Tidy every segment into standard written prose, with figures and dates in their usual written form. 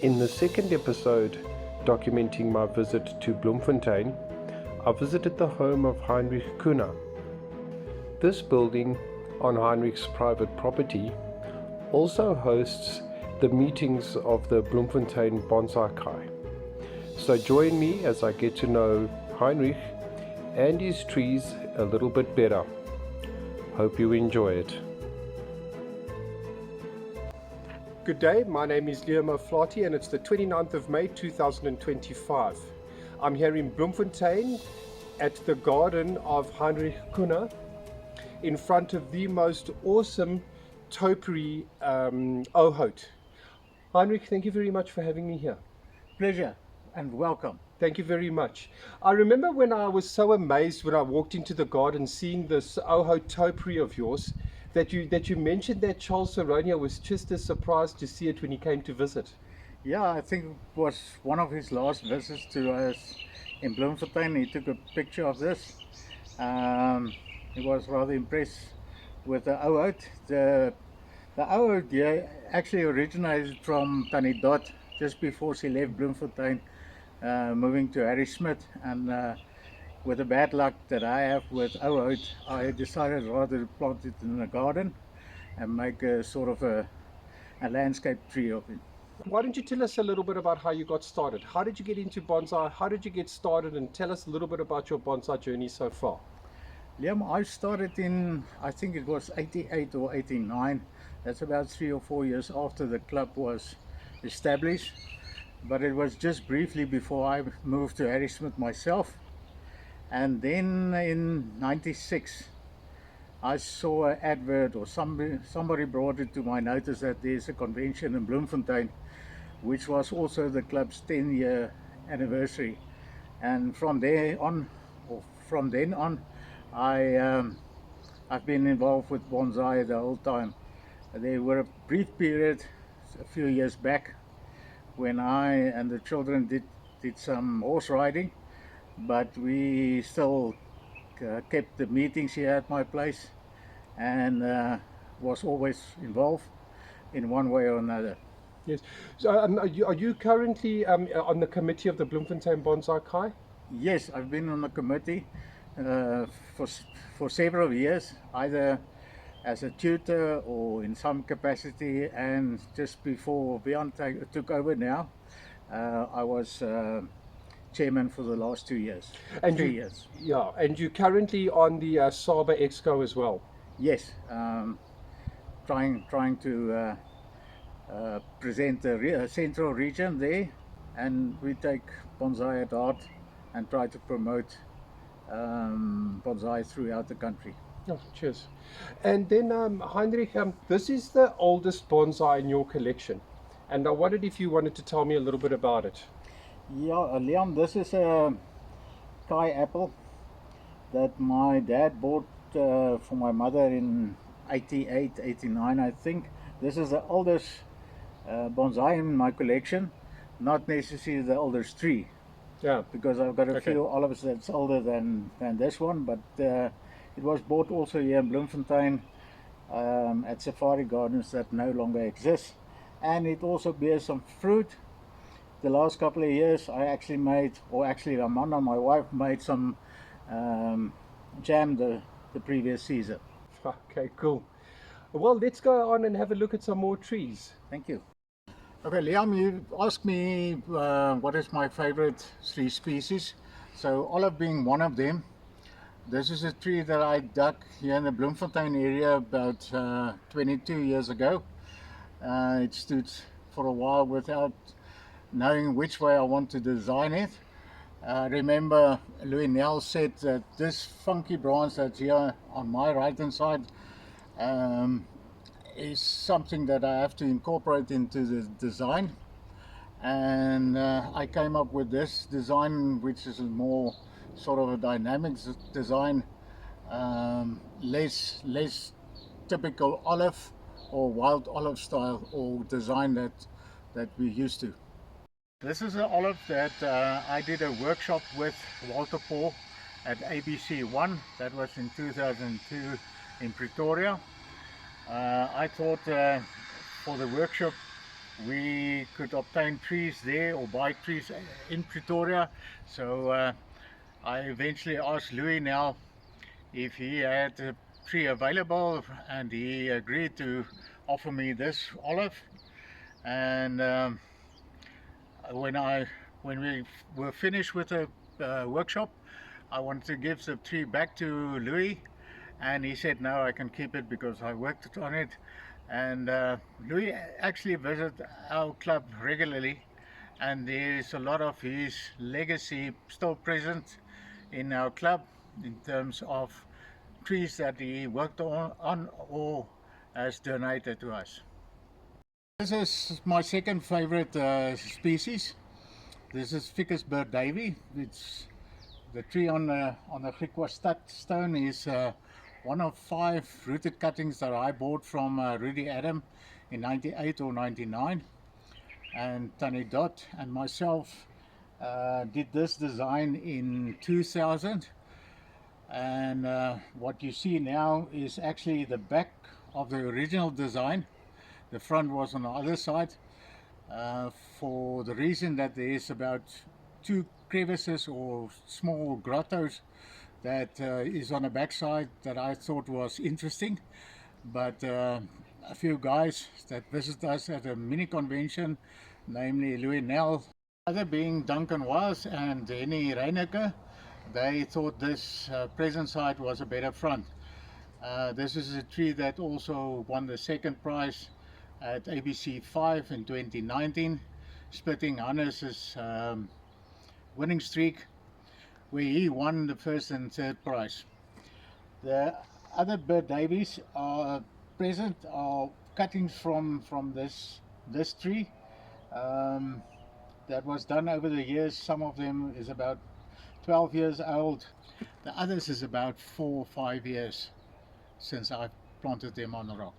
In the second episode, documenting my visit to Bloemfontein, I visited the home of Heinrich Kohne. This building on Heinrich's private property also hosts the meetings of the Bloemfontein Bonsai Kai. So join me as I get to know Heinrich and his trees a little bit better. Hope you enjoy it. Good day, my name is Liam Flaherty and it's the 29th of May 2025. I'm here in Bloemfontein at the garden of Heinrich Kohne in front of the most awesome topiary oat. Heinrich, thank you very much for having me here. Pleasure and welcome. Thank you very much. I remember when I was so amazed when I walked into the garden seeing this oat topiary of yours that you mentioned that Charles Saronia was just as surprised to see it when he came to visit. Yeah, I think it was one of his last visits to us in Bloemfontein. He took a picture of this. He was rather impressed with the oat. The oat here actually originated from Tannie Dot just before she left Bloemfontein, moving to Harry Smith, and with the bad luck that I have with oat, I decided rather to plant it in the garden and make a sort of a landscape tree of it. Why don't you tell us a little bit about how you got started? How did you get into bonsai? How did you get started? And tell us a little bit about your bonsai journey so far. Liam, I started in, I think it was 88 or 89. That's about 3 or 4 years after the club was established. But it was just briefly before I moved to Harry Smith myself. And then in 96, I saw an advert, or somebody brought it to my notice, that there's a convention in Bloemfontein, which was also the club's 10-year anniversary. And from then on, I've been involved with bonsai the whole time. There were a brief period a few years back when I and the children did some horse riding, but we still kept the meetings here at my place and was always involved in one way or another. Yes. So are you currently on the committee of the Bloemfontein Bonsai Kai? Yes, I've been on the committee for several years, either as a tutor or in some capacity, and just before Bjorn took over now, I was chairman for the last 2 years. And 3 years. Yeah, and you're currently on the Saba Exco as well. Yes, trying to present the central region there, and we take bonsai at heart and try to promote bonsai throughout the country. Oh, cheers. And then Heinrich, this is the oldest bonsai in your collection, and I wondered if you wanted to tell me a little bit about it. Yeah, Liam, this is a Kai apple that my dad bought for my mother in 88, 89, I think. This is the oldest bonsai in my collection, not necessarily the oldest tree. Yeah. Because I've got a few olives that's older than this one, but it was bought also here in Bloemfontein at Safari Gardens that no longer exist. And it also bears some fruit. The last couple of years I actually made, or actually Ramona, my wife, made some jam the previous season. Okay, cool. Well, let's go on and have a look at some more trees. Thank you. Okay, Liam, you asked me what is my favorite tree species. So olive being one of them. This is a tree that I dug here in the Bloemfontein area about 22 years ago. It stood for a while without knowing which way I want to design it. Remember Louis Nell said that this funky branch that's here on my right hand side is something that I have to incorporate into the design, and I came up with this design, which is a more sort of a dynamic design, less typical olive or wild olive style or design that we're used to. This is an olive that I did a workshop with Walter Paul at ABC1. That was in 2002 in Pretoria. I thought for the workshop we could obtain trees there or buy trees in Pretoria. So I eventually asked Louis now if he had a tree available, and he agreed to offer me this olive. And when we were finished with the workshop, I wanted to give the tree back to Louis, and he said no, I can keep it because I worked on it. And Louis actually visits our club regularly, and there's a lot of his legacy still present in our club in terms of trees that he worked on or has donated to us. This is my second favorite species. This is Ficus birdbill. It's the tree on the Ficus stone is one of 5 rooted cuttings that I bought from Rudy Adam in 98 or 99, and Tony Dot and myself did this design in 2000. And what you see now is actually the back of the original design. The front was on the other side, for the reason that there is about 2 crevices or small grottos that is on the back side that I thought was interesting. But a few guys that visit us at a mini convention, namely Louis Nel, other being Duncan Was and Henny Reinecke, they thought this present side was a better front. This is a tree that also won the second prize at ABC 5 in 2019, splitting Hannes' winning streak, where he won the first and third prize. The other birdbills are present are cuttings from this tree that was done over the years. Some of them is about 12 years old. The others is about 4 or 5 years since I've planted them on the rock.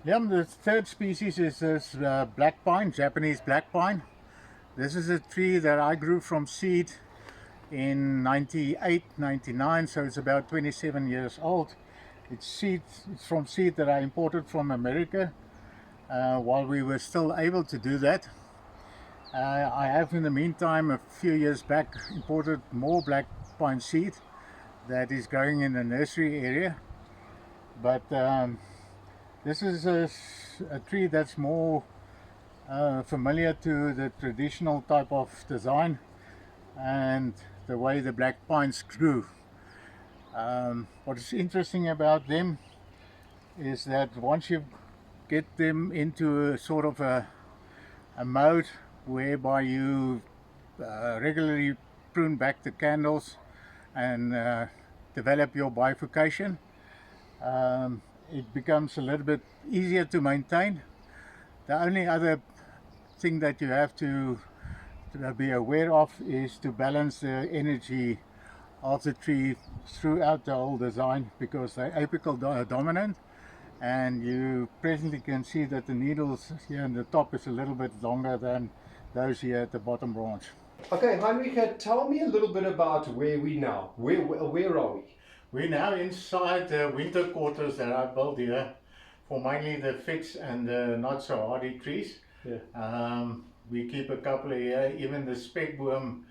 Yeah, the third species is this black pine, Japanese black pine. This is a tree that I grew from seed in 98, 99, so it's about 27 years old. It's from seed that I imported from America while we were still able to do that. I have in the meantime, a few years back, imported more black pine seed that is growing in the nursery area. But this is a tree that's more familiar to the traditional type of design and the way the black pines grew. What is interesting about them is that once you get them into a sort of a mode whereby you regularly prune back the candles and develop your bifurcation, it becomes a little bit easier to maintain. The only other thing that you have to be aware of is to balance the energy of the tree throughout the whole design, because they're apical dominant, and you presently can see that the needles here in the top is a little bit longer than those here at the bottom branch. Okay, Heinrich, tell me a little bit about where we now. Where are we? We're now inside the winter quarters that I built here for mainly the fix and the not so hardy trees. Yeah. We keep a couple of here, even the spekboom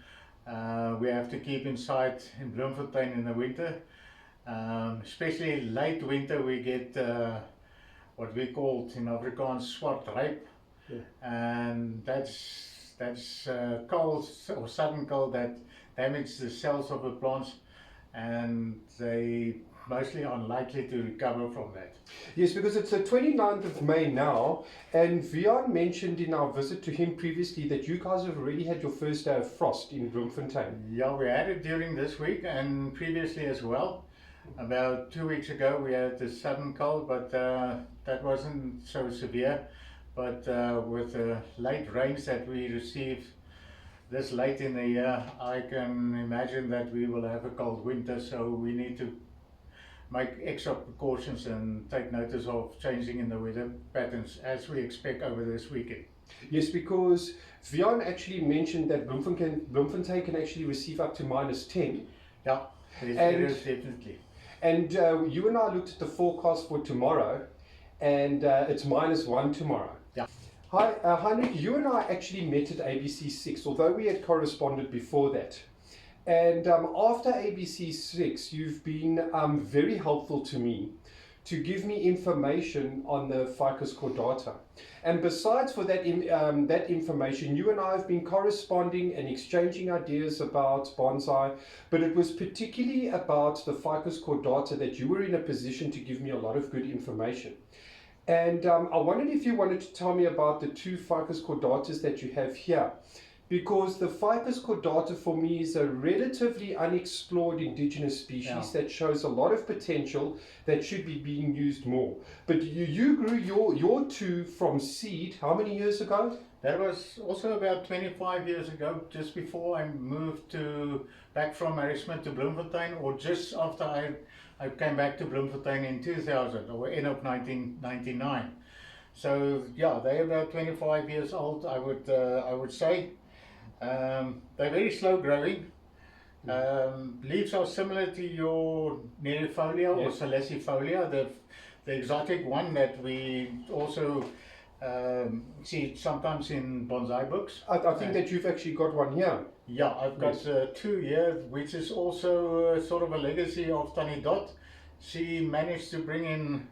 we have to keep inside in Bloemfontein in the winter. Especially late winter we get what we call in Afrikaans swart ryp. Yeah. And that's cold or sudden cold that damages the cells of the plants, and they mostly unlikely to recover from that. Yes, because it's the 29th of May now, and Vian mentioned in our visit to him previously that you guys have already had your first day of frost in Bloemfontein. Yeah, we had it during this week and previously as well. About 2 weeks ago we had the sudden cold, but that wasn't so severe. But with the late rains that we received this late in the year, I can imagine that we will have a cold winter, so we need to make extra precautions and take notice of changing in the weather patterns as we expect over this weekend. Yes, because Vian actually mentioned that Bloemfontein can actually receive up to -10. Yeah, there is definitely. And you and I looked at the forecast for tomorrow, and it's -1 tomorrow. Yeah. Hi, Heinrich, you and I actually met at ABC6, although we had corresponded before that. And after ABC6, you've been very helpful to me to give me information on the Ficus cordata. And besides for that, that information, you and I have been corresponding and exchanging ideas about bonsai, but it was particularly about the Ficus cordata that you were in a position to give me a lot of good information. And I wondered if you wanted to tell me about the two Ficus cordatas that you have here. Because the Ficus cordata for me is a relatively unexplored indigenous species that shows a lot of potential that should be being used more. But you grew your two from seed how many years ago? That was also about 25 years ago, just before I moved back from Harrismith to Bloemfontein, or just after I came back to Bloemfontein in 2000, or end of 1999. So yeah, they're about 25 years old, I would say. They're very slow growing. Leaves are similar to your Nerifolia or Salicifolia, the exotic one that we also see sometimes in bonsai books. I think that you've actually got one here. Yeah, I've got two here, which is also sort of a legacy of Tannie Dot. She managed to bring in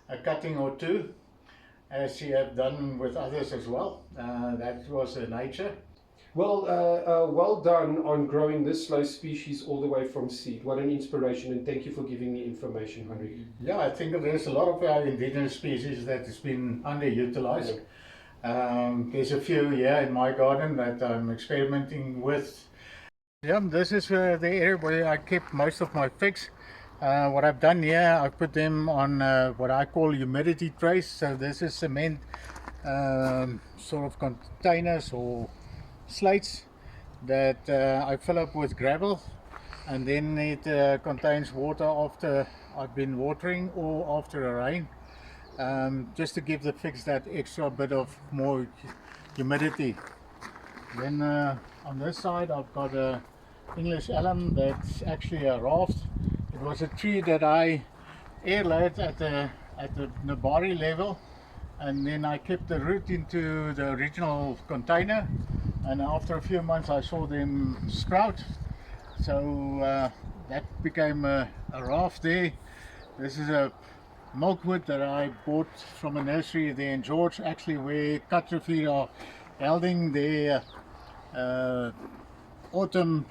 a cutting or two, as she had done with others as well. That was her nature. Well, well done on growing this slow species all the way from seed. What an inspiration, and thank you for giving me information, Heinrich. Yeah, I think there's a lot of our indigenous species that has been underutilized. There's a few here in my garden that I'm experimenting with. Yeah, this is the area where I keep most of my figs. What I've done here, I've put them on what I call humidity trays. So this is cement sort of containers or slates that I fill up with gravel, and then it contains water after I've been watering or after a rain, just to give the figs that extra bit of more humidity. Then on this side I've got a English elm that's actually a raft. It was a tree that I air-laid at the Nabari level, and then I kept the root into the original container, and after a few months I saw them sprout, so that became a raft there. This is a milkwood that I bought from a nursery there in George, actually where Cutrefeed are holding their autumn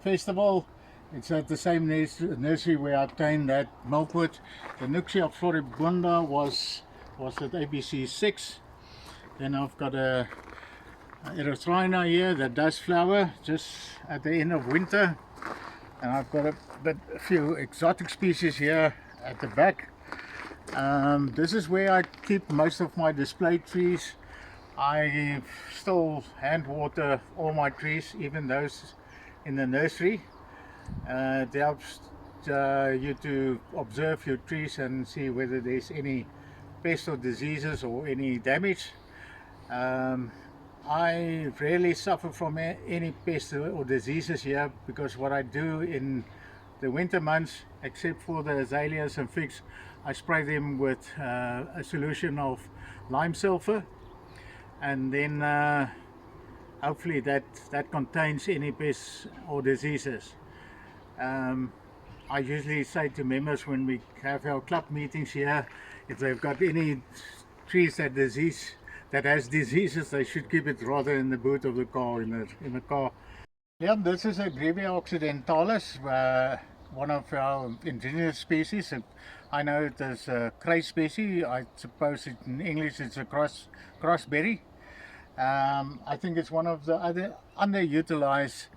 festival. It's at the same nursery where I obtained that milkwood. The Nuxia floribunda was at ABC 6. Then I've got a erythrina here that does flower just at the end of winter, and I've got a few exotic species here at the back. This is where I keep most of my display trees. I still hand water all my trees, even those in the nursery. It helps you to observe your trees and see whether there's any pests or diseases or any damage. I rarely suffer from any pests or diseases here, because what I do in the winter months, except for the azaleas and figs, I spray them with a solution of lime sulfur, and then hopefully that contains any pests or diseases. I usually say to members when we have our club meetings here, if they've got any trees that has diseases, they should keep it rather in the boot of the car, in the car. Yeah, this is a Grevia occidentalis, one of our indigenous species. I know it is a cray species. I suppose in English it's a crossberry. I think it's one of the other underutilized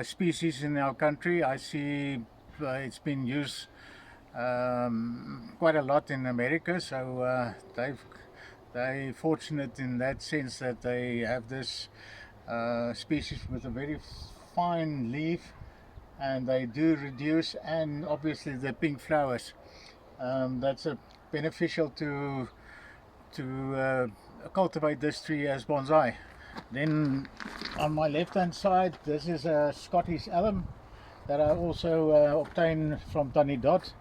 species in our country. I see it's been used quite a lot in America, so they're fortunate in that sense that they have this species with a very fine leaf, and they do reduce, and obviously the pink flowers. That's beneficial to cultivate this tree as bonsai. Then on my left hand side, this is a Scottish elm that I also obtained from Tannie Dot.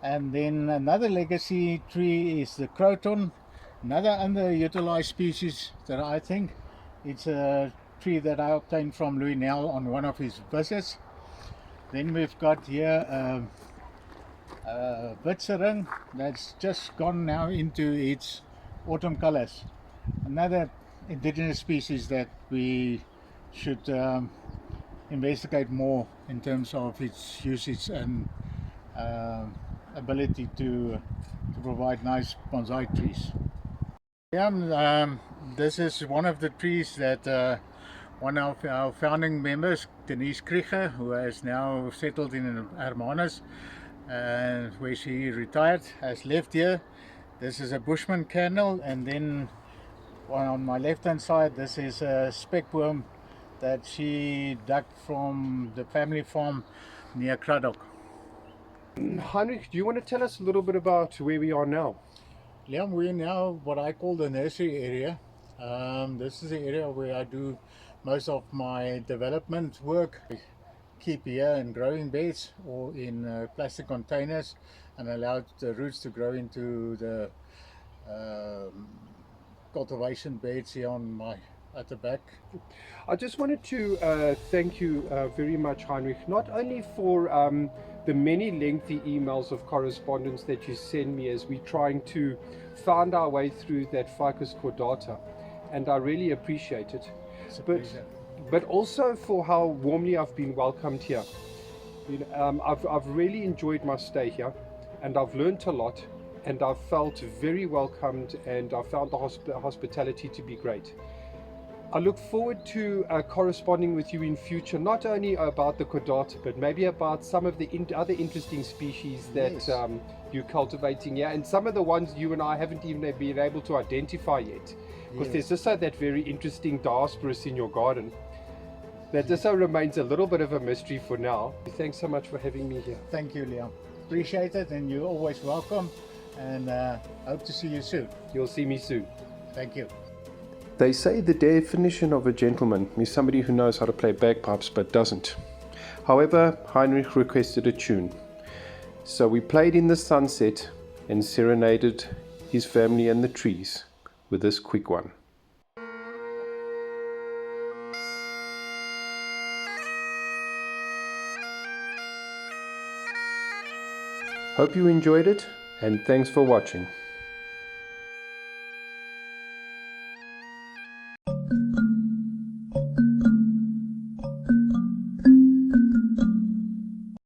And then another legacy tree is the croton. Another underutilized species that I think, it's a tree that I obtained from Louis Nell on one of his visits. Then we've got here Witsering that's just gone now into its autumn colors. Another indigenous species that we should investigate more in terms of its usage and ability to provide nice bonsai trees. Yeah, this is one of the trees that one of our founding members, Denise Krieger, who has now settled in Hermanus, where she retired, has left here. This is a Bushman candle, and then on my left hand side, this is a speckworm that she dug from the family farm near Craddock. Heinrich, do you want to tell us a little bit about where we are now? Liam, we're now what I call the nursery area. This is the area where I do most of my development work. I keep here in growing beds or in plastic containers and allow the roots to grow into the cultivation beds here at the back. I just wanted to thank you very much, Heinrich, not only for the many lengthy emails of correspondence that you send me as we're trying to find our way through that Ficus cordata, and I really appreciate it, but also for how warmly I've been welcomed here. You know, I've really enjoyed my stay here, and I've learned a lot, and I've felt very welcomed, and I found the hospitality to be great. I look forward to corresponding with you in future, not only about the cordata, but maybe about some of the other interesting species that Yes. you're cultivating here, and some of the ones you and I haven't even been able to identify yet. Because there's also that very interesting Diosporus in your garden. That also remains a little bit of a mystery for now. Thanks so much for having me here. Thank you, Liam. Appreciate it, and you're always welcome, and hope to see you soon. You'll see me soon. Thank you. They say the definition of a gentleman is somebody who knows how to play bagpipes but doesn't. However, Heinrich requested a tune. So we played in the sunset and serenaded his family and the trees with this quick one. Hope you enjoyed it, and thanks for watching.